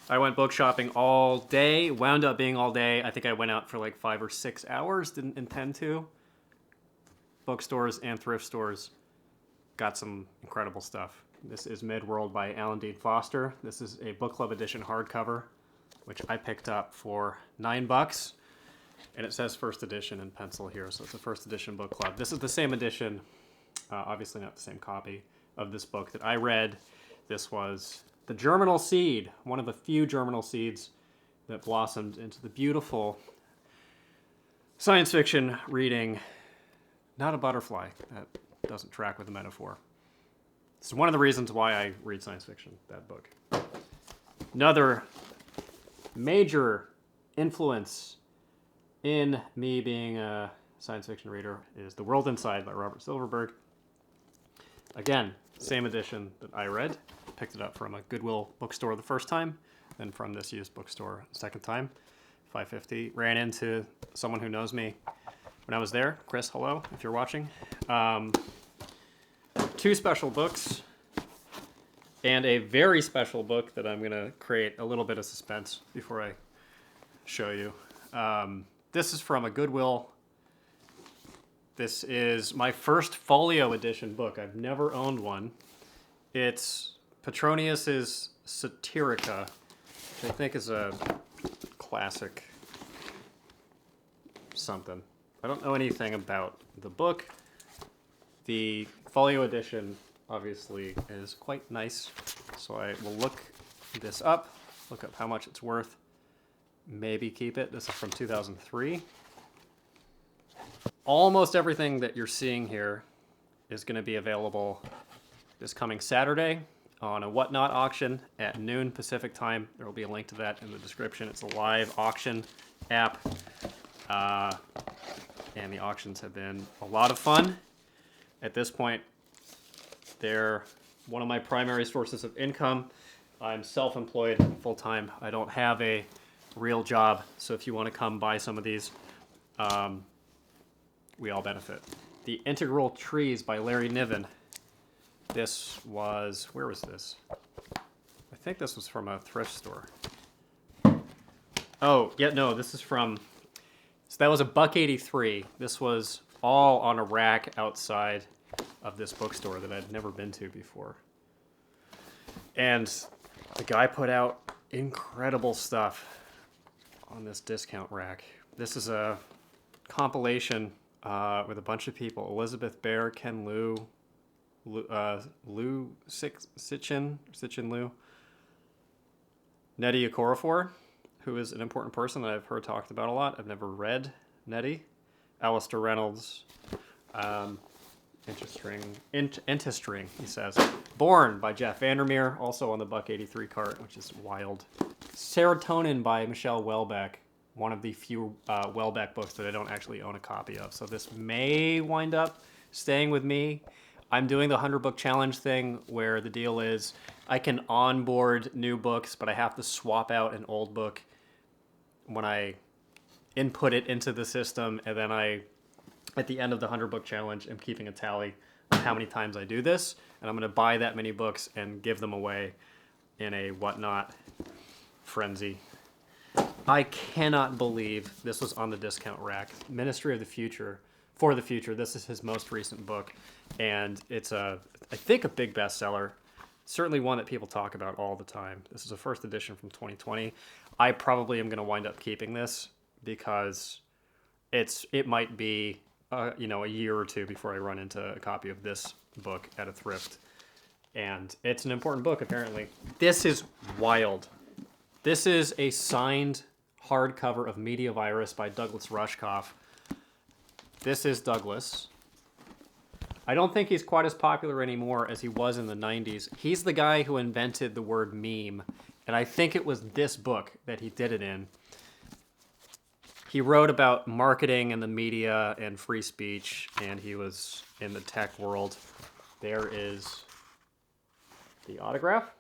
I went book shopping all day, wound up being all day. I think I went out for like 5 or 6 hours, didn't intend to. Bookstores and thrift stores. Got some incredible stuff. This is Midworld by Alan Dean Foster. This is a book club edition hardcover, which I picked up for $9. And it says first edition in pencil here, so it's a first edition book club. This is the same edition, obviously not the same copy, of this book that I read. This was The Germinal Seed, one of the few germinal seeds that blossomed into the beautiful science fiction reading, Not a Butterfly. That doesn't track with the metaphor. It's one of the reasons why I read science fiction, that book. Another major influence in me being a science fiction reader is The World Inside by Robert Silverberg. Again, same edition that I read. Picked it up from a Goodwill bookstore the first time, then from this used bookstore the second time. $5.50. Ran into someone who knows me when I was there. Chris, hello, if you're watching. 2 special books and a very special book that I'm going to create a little bit of suspense before I show you. This is from a Goodwill. This is my first folio edition book. I've never owned one. It's Petronius's Satirica, which I think is a classic something. I don't know anything about the book. The folio edition obviously is quite nice, so I will look this up, look up how much it's worth, maybe keep it. This is from 2003. Almost everything that you're seeing here is going to be available this coming Saturday on a Whatnot auction at noon Pacific time. There will be a link to that in the description. It's a live auction app, and the auctions have been a lot of fun. At this point, they're one of my primary sources of income. I'm self-employed full-time. I don't have a real job, so if you want to come buy some of these, we all benefit. The Integral Trees by Larry Niven. This was, where was this? I think this was from a thrift store. Oh, yeah, no, this is from, so that was a $1.83. This was all on a rack outside of this bookstore that I'd never been to before. And the guy put out incredible stuff on this discount rack. This is a compilation with a bunch of people. Elizabeth Bear, Ken Liu, Sitchin Liu, Nettie Okorafor, who is an important person that I've heard talked about a lot. I've never read Nettie. Alistair Reynolds, Intestring, he says. Born by Jeff Vandermeer, also on the $1.83 cart, which is wild. Serotonin by Michelle Welbeck, one of the few Welbeck books that I don't actually own a copy of. So this may wind up staying with me. I'm doing the 100 book challenge thing where the deal is I can onboard new books, but I have to swap out an old book when I input it into the system, and then at the end of the 100 book challenge, I'm keeping a tally of how many times I do this, and I'm going to buy that many books and give them away in a Whatnot frenzy. I cannot believe this was on the discount rack. Ministry of the Future, For the Future. This is his most recent book, and it's I think a big bestseller. Certainly one that people talk about all the time. This is a first edition from 2020. I probably am going to wind up keeping this because it might be a year or two before I run into a copy of this book at a thrift. And it's an important book, apparently. This is wild. This is a signed hardcover of Mediavirus by Douglas Rushkoff. This is Douglas. I don't think he's quite as popular anymore as he was in the 90s. He's the guy who invented the word meme, and I think it was this book that he did it in. He wrote about marketing and the media and free speech, and he was in the tech world. There is the autograph.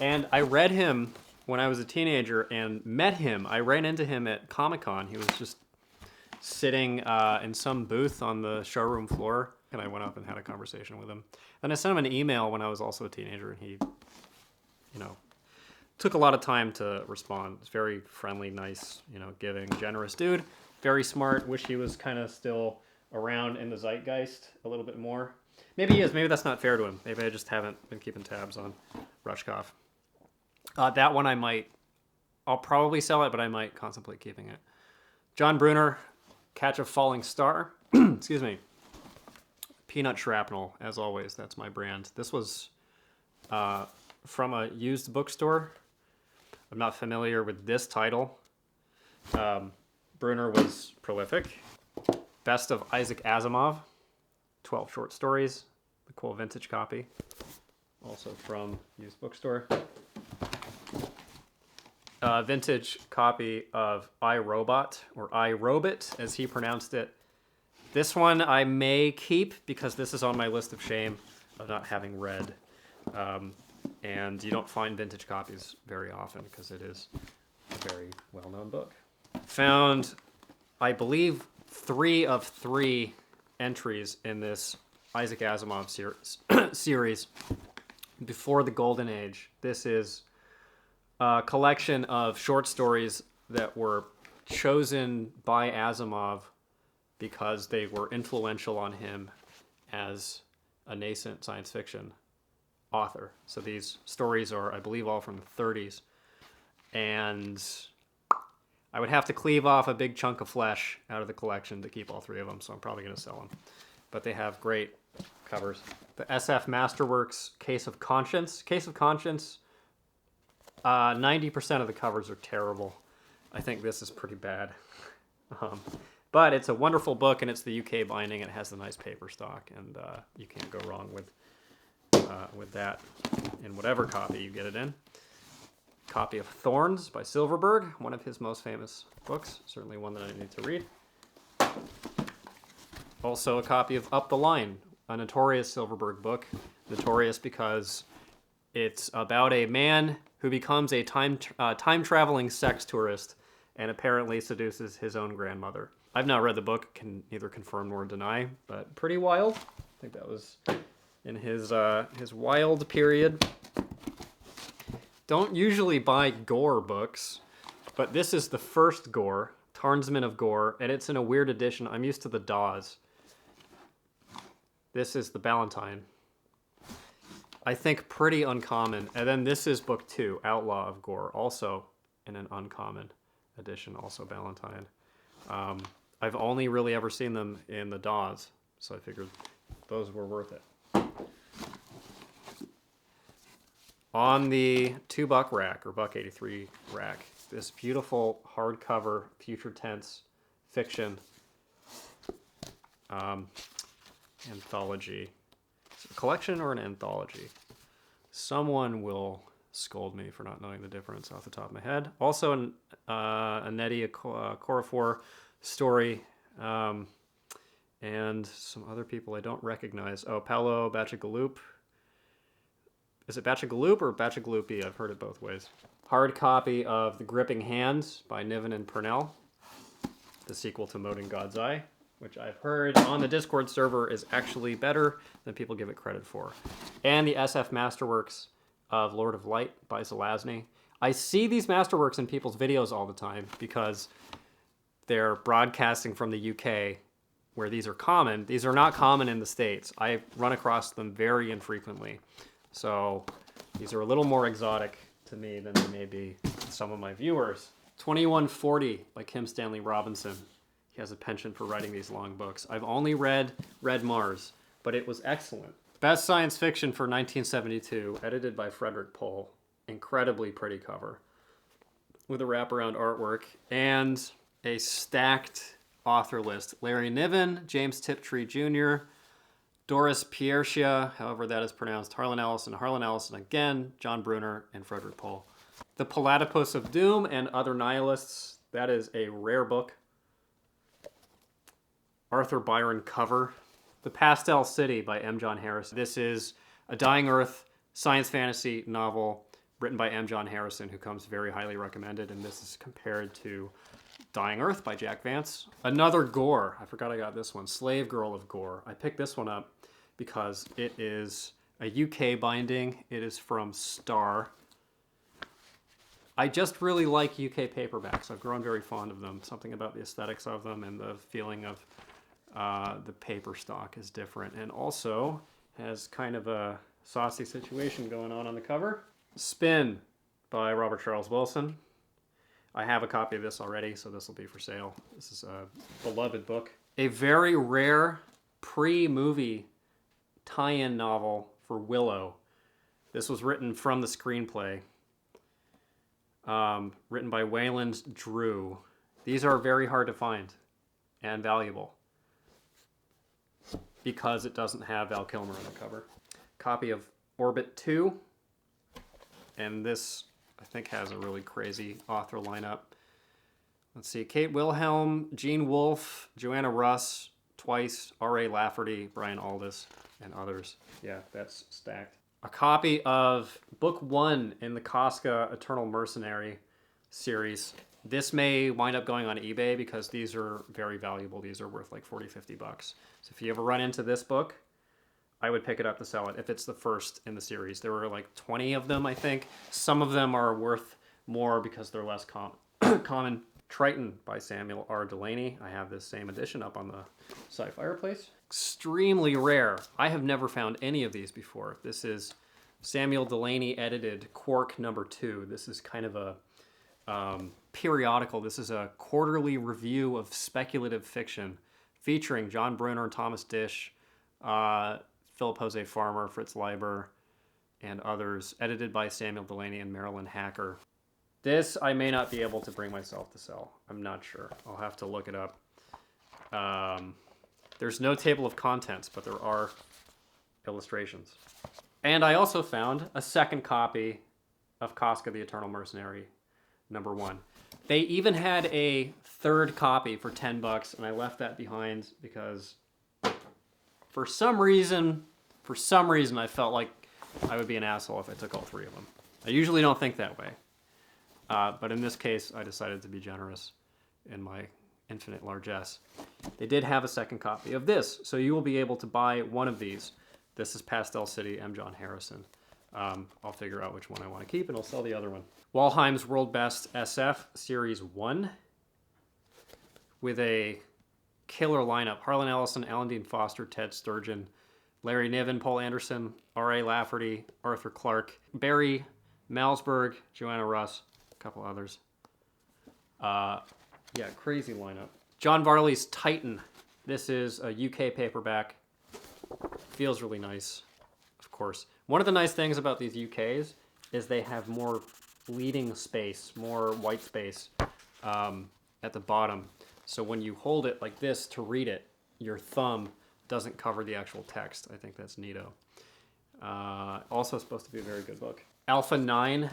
And I read him when I was a teenager and met him. I ran into him at Comic-Con. He was just sitting in some booth on the showroom floor, and I went up and had a conversation with him. Then I sent him an email when I was also a teenager, and he, took a lot of time to respond. It's very friendly, nice, giving, generous dude. Very smart. Wish he was kind of still around in the zeitgeist a little bit more. Maybe he is. Maybe that's not fair to him. Maybe I just haven't been keeping tabs on Rushkoff. That one I'll probably sell it, but I might contemplate keeping it. John Brunner, Catch a Falling Star. Excuse me. Peanut Shrapnel, as always. That's my brand. This was from a used bookstore. I'm not familiar with this title. Brunner was prolific. Best of Isaac Asimov. 12 short stories. The cool vintage copy. Also from used bookstore. Vintage copy of I, Robot, or I, Robot, as he pronounced it. This one I may keep because this is on my list of shame of not having read. And you don't find vintage copies very often because it is a very well-known book. Found, I believe, 3 of 3 entries in this Isaac Asimov series before the Golden Age. This is a collection of short stories that were chosen by Asimov because they were influential on him as a nascent science fiction author. So these stories are, I believe, all from the 30s. And I would have to cleave off a big chunk of flesh out of the collection to keep all 3 of them, so I'm probably going to sell them. But they have great covers. The SF Masterworks Case of Conscience. Case of Conscience, 90% of the covers are terrible. I think this is pretty bad. But it's a wonderful book, and it's the UK binding. It has the nice paper stock, and you can't go wrong with that in whatever copy you get it in. Copy of Thorns by Silverberg, one of his most famous books, certainly one that I need to read. Also a copy of Up the Line, a notorious Silverberg book. Notorious because it's about a man who becomes a time-traveling sex tourist and apparently seduces his own grandmother. I've not read the book, can neither confirm nor deny, but pretty wild. I think that was in his wild period. Don't usually buy gore books, but this is the first gore, Tarnsman of Gore, and it's in a weird edition. I'm used to the Dawes. This is the Ballantine. I think pretty uncommon. And then this is book 2, Outlaw of Gore, also in an uncommon edition, also Ballantine. I've only really ever seen them in the Dawes, so I figured those were worth it. On the $2 rack, or $1.83 rack, this beautiful hardcover future tense fiction anthology. Is it a collection or an anthology? Someone will scold me for not knowing the difference off the top of my head. Also a Nnedi Okorafor story, and some other people I don't recognize. Oh, Paolo Bacigalupi. Is it Bacigalupi or Bacigalupi? I've heard it both ways. Hard copy of The Gripping Hands by Niven and Purnell, the sequel to Mode in God's Eye, which I've heard on the Discord server is actually better than people give it credit for. And the SF Masterworks of Lord of Light by Zelazny. I see these masterworks in people's videos all the time because they're broadcasting from the UK where these are common. These are not common in the States. I run across them very infrequently. So these are a little more exotic to me than they may be to some of my viewers. 2140 by Kim Stanley Robinson. He has a penchant for writing these long books. I've only read Red Mars, but it was excellent. Best science fiction for 1972, edited by Frederick Pohl. Incredibly pretty cover with a wraparound artwork and a stacked author list. Larry Niven, James Tiptree Jr., Doris Piercia, however that is pronounced, Harlan Ellison again, John Brunner, and Frederick Pohl. The Platypus of Doom and Other Nihilists, that is a rare book. Arthur Byron cover. The Pastel City by M. John Harrison. This is a Dying Earth science fantasy novel written by M. John Harrison, who comes very highly recommended, and this is compared to Dying Earth by Jack Vance. Another gore. I forgot I got this one. Slave Girl of Gore. I picked this one up because it is a UK binding. It is from Star. I just really like UK paperbacks. I've grown very fond of them. Something about the aesthetics of them and the feeling of the paper stock is different. And also has kind of a saucy situation going on the cover. Spin by Robert Charles Wilson. I have a copy of this already, so this will be for sale. This is a beloved book. A very rare pre-movie tie-in novel for Willow. This was written from the screenplay. Written by Wayland Drew. These are very hard to find and valuable because it doesn't have Val Kilmer on the cover. Copy of Orbit 2. And this, I think, has a really crazy author lineup. Let's see, Kate Wilhelm, Gene Wolfe, Joanna Russ, Twice, R.A. Lafferty, Brian Aldiss, and others. Yeah, that's stacked. A copy of Book 1 in the Costco Eternal Mercenary series. This may wind up going on eBay because these are very valuable. These are worth like 40, 50 bucks. So if you ever run into this book, I would pick it up to sell it if it's the first in the series. There were like 20 of them, I think. Some of them are worth more because they're less common. Triton by Samuel R. Delany. I have this same edition up on the Sci-Fireplace. Extremely rare. I have never found any of these before. This is Samuel Delany edited Quark #2. This is kind of a periodical. This is a quarterly review of speculative fiction featuring John Brunner, Thomas Disch, Philip Jose Farmer, Fritz Leiber, and others, edited by Samuel Delany and Marilyn Hacker. This I may not be able to bring myself to sell. I'm not sure. I'll have to look it up. There's no table of contents, but there are illustrations. And I also found a second copy of Costco the Eternal Mercenary #1. They even had a third copy for 10 bucks, and I left that behind because for some reason I felt like I would be an asshole if I took all 3 of them. I usually don't think that way. But in this case, I decided to be generous in my infinite largesse. They did have a second copy of this, so you will be able to buy one of these. This is Pastel City, M. John Harrison. I'll figure out which one I want to keep, and I'll sell the other one. Walheim's World Best SF, Series 1, with a killer lineup. Harlan Ellison, Alan Dean Foster, Ted Sturgeon, Larry Niven, Paul Anderson, R.A. Lafferty, Arthur Clarke, Barry Malzberg, Joanna Russ, a couple others. Yeah, crazy lineup. John Varley's Titan. This is a UK paperback. Feels really nice, of course. One of the nice things about these UKs is they have more bleeding space, more white space at the bottom. So when you hold it like this to read it, your thumb doesn't cover the actual text. I think that's neato. Also supposed to be a very good book. Alpha 9,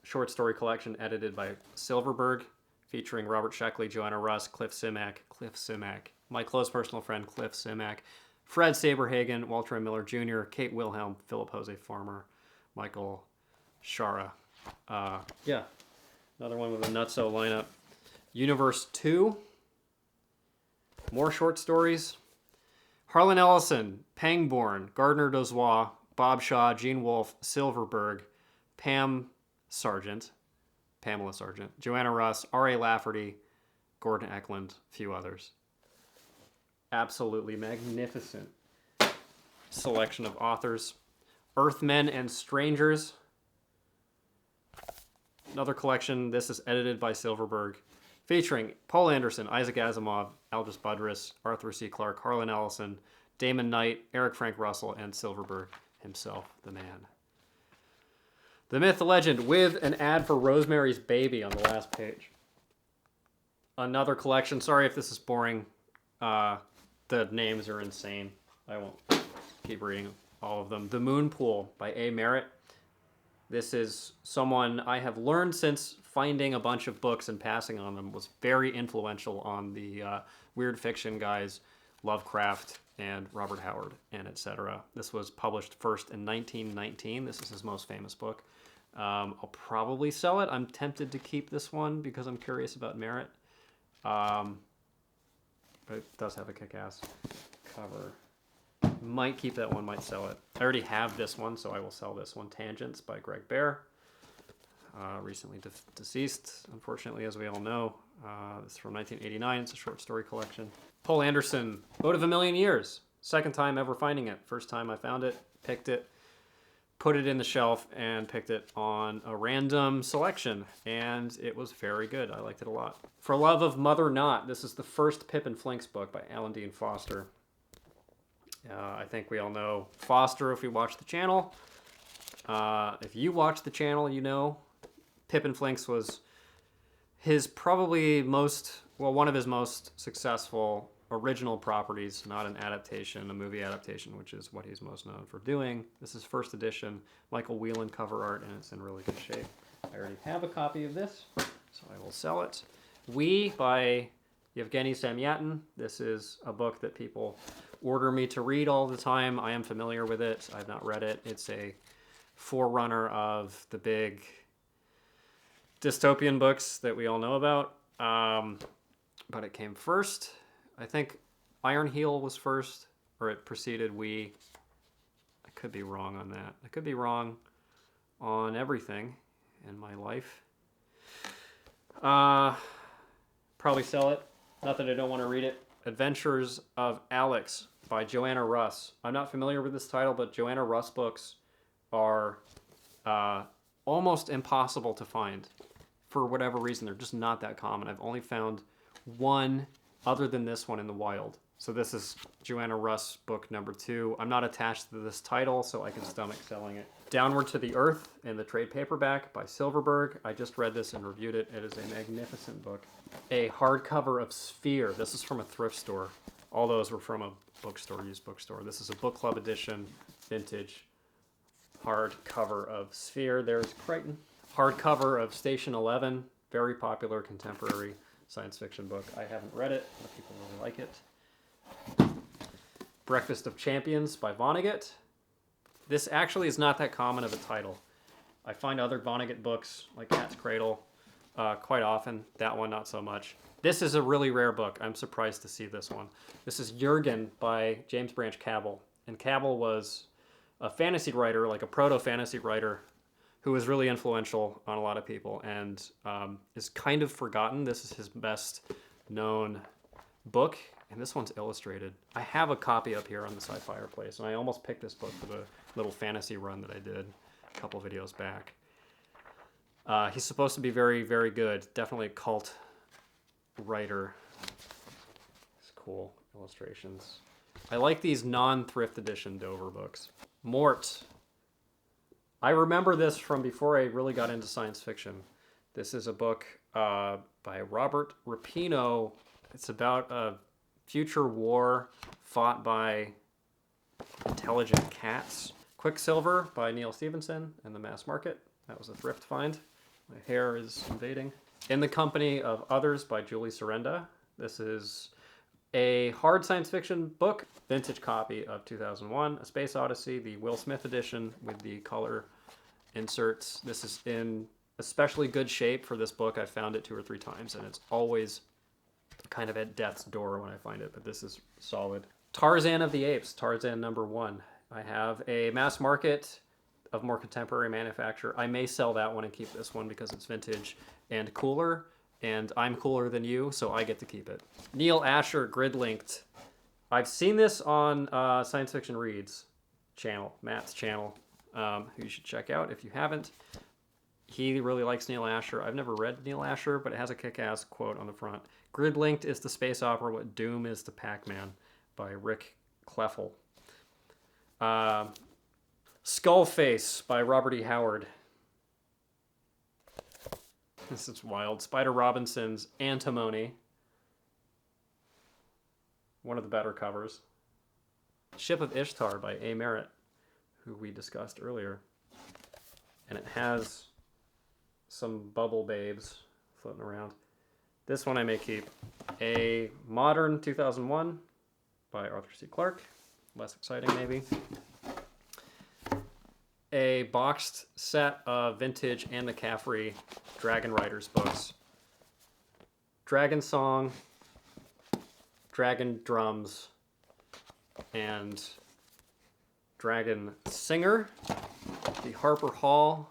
short story collection edited by Silverberg, featuring Robert Sheckley, Joanna Russ, Cliff Simak, my close personal friend Cliff Simak, Fred Saberhagen, Walter M. Miller Jr., Kate Wilhelm, Philip Jose Farmer, Michael Shara. Yeah, another one with a nutso lineup. Universe 2, more short stories. Harlan Ellison, Pangborn, Gardner Dozois, Bob Shaw, Gene Wolfe, Silverberg, Pamela Sargent, Joanna Russ, R.A. Lafferty, Gordon Eklund, a few others. Absolutely magnificent selection of authors. Earthmen and Strangers, another collection. This is edited by Silverberg, featuring Paul Anderson, Isaac Asimov, Aldous Budrys, Arthur C. Clarke, Harlan Ellison, Damon Knight, Eric Frank Russell, and Silverberg himself, the man. The Myth, the Legend, with an ad for Rosemary's Baby on the last page. Another collection. Sorry if this is boring. The names are insane. I won't keep reading all of them. The Moon Pool by A. Merritt. This is someone I have learned since finding a bunch of books and passing on them was very influential on the weird fiction guys, Lovecraft and Robert Howard and etc. This was published first in 1919. This is his most famous book. I'll probably sell it. I'm tempted to keep this one because I'm curious about Merritt. But it does have a kick-ass cover. Might keep that one, might sell it. I already have this one, so I will sell this one. Tangents by Greg Bear. recently deceased, unfortunately, as we all know. This is from 1989. It's a short story collection. Poul Anderson, Boat of a Million Years. Second time ever finding it. First time I found it, picked it, put it in the shelf, and picked it on a random selection. And it was very good. I liked it a lot. For Love of Mother Not. This is the first Pip and Flinks book by Alan Dean Foster. I think we all know Foster if we watch the channel. If you watch the channel, you know Pip and Flinks was his probably one of his most successful original properties, not an adaptation, a movie adaptation, which is what he's most known for doing. This is first edition, Michael Whelan cover art, and it's in really good shape. I already have a copy of this, so I will sell it. We by Yevgeny Samyatin. This is a book that people order me to read all the time. I am familiar with it. I've not read it. It's a forerunner of the big dystopian books that we all know about. But it came first. I think Iron Heel was first, or it preceded We. I could be wrong on that. I could be wrong on everything in my life. Probably sell it. Not that I don't want to read it. Adventures of Alex by Joanna Russ. I'm not familiar with this title, but Joanna Russ books are almost impossible to find. For whatever reason, they're just not that common. I've only found one other than this one in the wild. So this is Joanna Russ book number 2. I'm not attached to this title, so I can stomach selling it. Downward to the Earth in the trade paperback by Silverberg. I just read this and reviewed it. It is a magnificent book. A hardcover of Sphere. This is from a thrift store. All those were from a bookstore, used bookstore. This is a book club edition, vintage hardcover of Sphere. There's Crichton. Hardcover of Station 11. Very popular contemporary science fiction book. I haven't read it, but people really like it. Breakfast of Champions by Vonnegut. This actually is not that common of a title. I find other Vonnegut books, like Cat's Cradle, quite often. That one, not so much. This is a really rare book. I'm surprised to see this one. This is Jurgen by James Branch Cabell. And Cabell was a fantasy writer, like a proto-fantasy writer, who was really influential on a lot of people and is kind of forgotten. This is his best known book, and this one's illustrated. I have a copy up here on the Sci-Fi place, and I almost picked this book for the little fantasy run that I did a couple videos back. He's supposed to be very, very good. Definitely a cult writer. It's cool illustrations. I like these non-thrift edition Dover books. Mort. I remember this from before I really got into science fiction. This is a book by Robert Rapino. It's about a future war fought by intelligent cats. Quicksilver by Neil Stevenson in the mass market. That was a thrift find. My hair is invading. In the Company of Others by Julie Sorenda. This is a hard science fiction book. Vintage copy of 2001, A Space Odyssey, the Will Smith edition with the color inserts. This is in especially good shape for this book. I found it 2 or 3 times, and it's always kind of at death's door when I find it, but this is solid. Tarzan of the Apes, Tarzan number 1. I have a mass market of more contemporary manufacture. I may sell that one and keep this one because it's vintage and cooler, and I'm cooler than you, so I get to keep it. Neil Asher, Grid Linked. I've seen this on Science Fiction Reads channel, Matt's channel, who you should check out if you haven't. He really likes Neil Asher. I've never read Neil Asher, but it has a kick-ass quote on the front. Grid Linked is the space opera what Doom is to Pac-Man by Rick Kleffel. Skullface by Robert E. Howard. This is wild. Spider Robinson's Antimony. One of the better covers. Ship of Ishtar by A. Merritt, who we discussed earlier. And it has some bubble babes floating around. This one I may keep. A Modern 2001 by Arthur C. Clarke. Less exciting, maybe. A boxed set of vintage Anne McCaffrey Dragon Riders books. Dragon Song, Dragon Drums, and Dragon Singer. The Harper Hall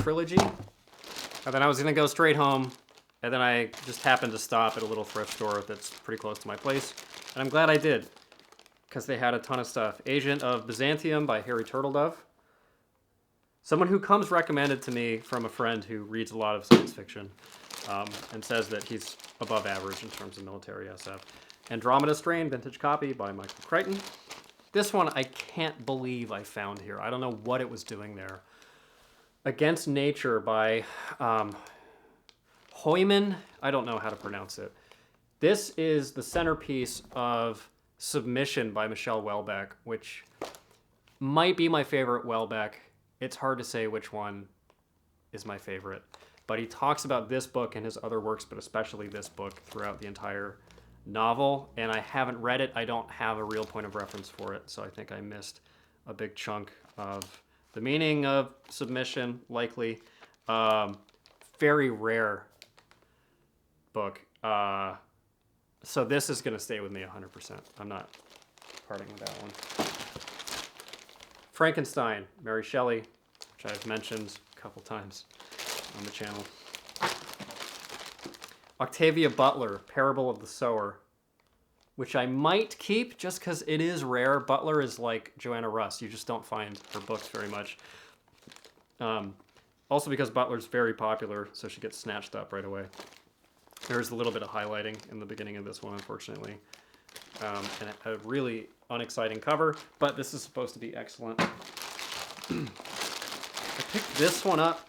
trilogy. And then I was going to go straight home, and then I just happened to stop at a little thrift store that's pretty close to my place. And I'm glad I did, because they had a ton of stuff. Agent of Byzantium by Harry Turtledove. Someone who comes recommended to me from a friend who reads a lot of science fiction and says that he's above average in terms of military SF. Andromeda Strain, vintage copy by Michael Crichton. This one I can't believe I found here. I don't know what it was doing there. Against Nature by Hoyman. I don't know how to pronounce it. This is the centerpiece of Submission by Michelle Houellebecq, which might be my favorite Houellebecq. It's hard to say which one is my favorite. But he talks about this book and his other works, but especially this book throughout the entire novel. And I haven't read it. I don't have a real point of reference for it. So I think I missed a big chunk of the meaning of submission, likely. Very rare book. So this is going to stay with me 100%. I'm not parting with that one. Frankenstein, Mary Shelley, which I've mentioned a couple times on the channel. Octavia Butler, Parable of the Sower, which I might keep just because it is rare. Butler is like Joanna Russ. You just don't find her books very much. Also because Butler's very popular, so she gets snatched up right away. There's a little bit of highlighting in the beginning of this one, unfortunately. And a really unexciting cover, but this is supposed to be excellent. I picked this one up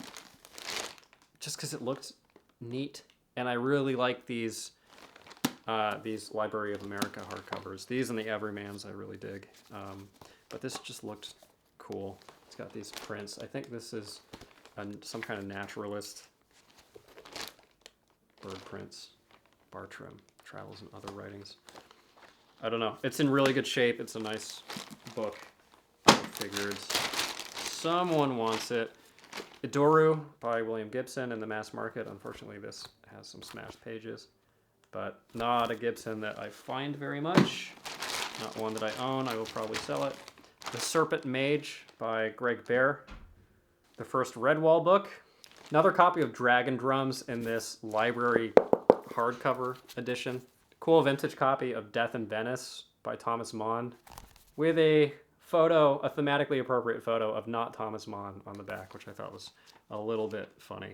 just because it looked neat, and I really like these Library of America hardcovers. These and the Everymans I really dig, but this just looked cool. It's got these prints. I think this is some kind of naturalist. Bird prints, Bartram, Travels and Other Writings. I don't know. It's in really good shape. It's a nice book. I figured someone wants it. Idoru by William Gibson in the mass market. Unfortunately, this has some smashed pages, but not a Gibson that I find very much. Not one that I own. I will probably sell it. The Serpent Mage by Greg Bear. The first Redwall book. Another copy of Dragon Drums in this library hardcover edition. Cool vintage copy of Death in Venice by Thomas Mann with a photo, a thematically appropriate photo of not Thomas Mann on the back, which I thought was a little bit funny.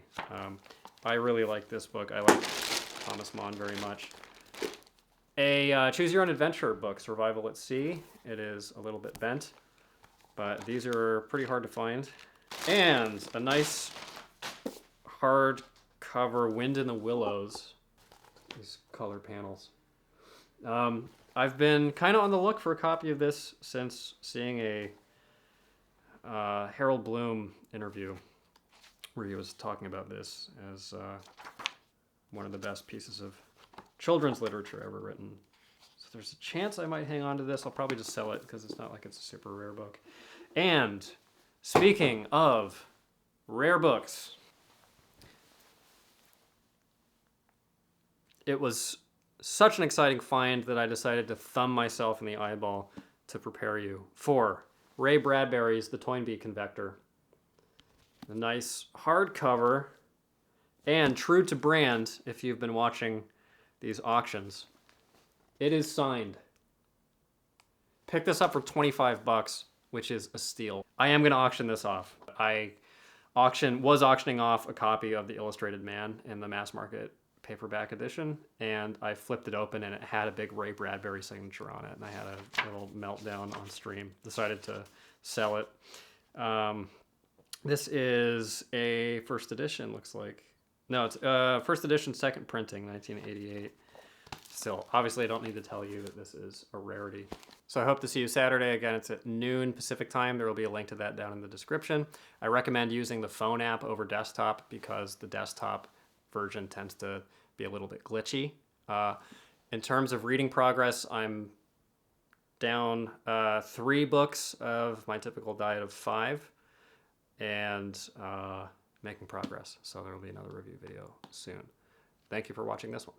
I really like this book. I like Thomas Mann very much. A Choose Your Own Adventure book, Survival at Sea. It is a little bit bent, but these are pretty hard to find. And a nice hardcover Wind in the Willows. These color panels. I've been kind of on the look for a copy of this since seeing a Harold Bloom interview where he was talking about this as one of the best pieces of children's literature ever written. So there's a chance I might hang on to this. I'll probably just sell it because it's not like it's a super rare book. And speaking of rare books, it was such an exciting find that I decided to thumb myself in the eyeball to prepare you for Ray Bradbury's The Toynbee Convector. A nice hardcover, and true to brand, if you've been watching these auctions, it is signed. Pick this up for 25 bucks, which is a steal. I am going to auction this off. I was auctioning off a copy of The Illustrated Man in the mass market paperback edition, and I flipped it open and it had a big Ray Bradbury signature on it, and I had a little meltdown on stream. Decided to sell it. This is a first edition, looks like. No, it's first edition, second printing, 1988. Still, obviously I don't need to tell you that this is a rarity. So I hope to see you Saturday. Again, it's at noon Pacific time. There will be a link to that down in the description. I recommend using the phone app over desktop because the desktop version tends to be a little bit glitchy. In terms of reading progress, I'm down 3 books of my typical diet of 5 and making progress. So there will be another review video soon. Thank you for watching this one.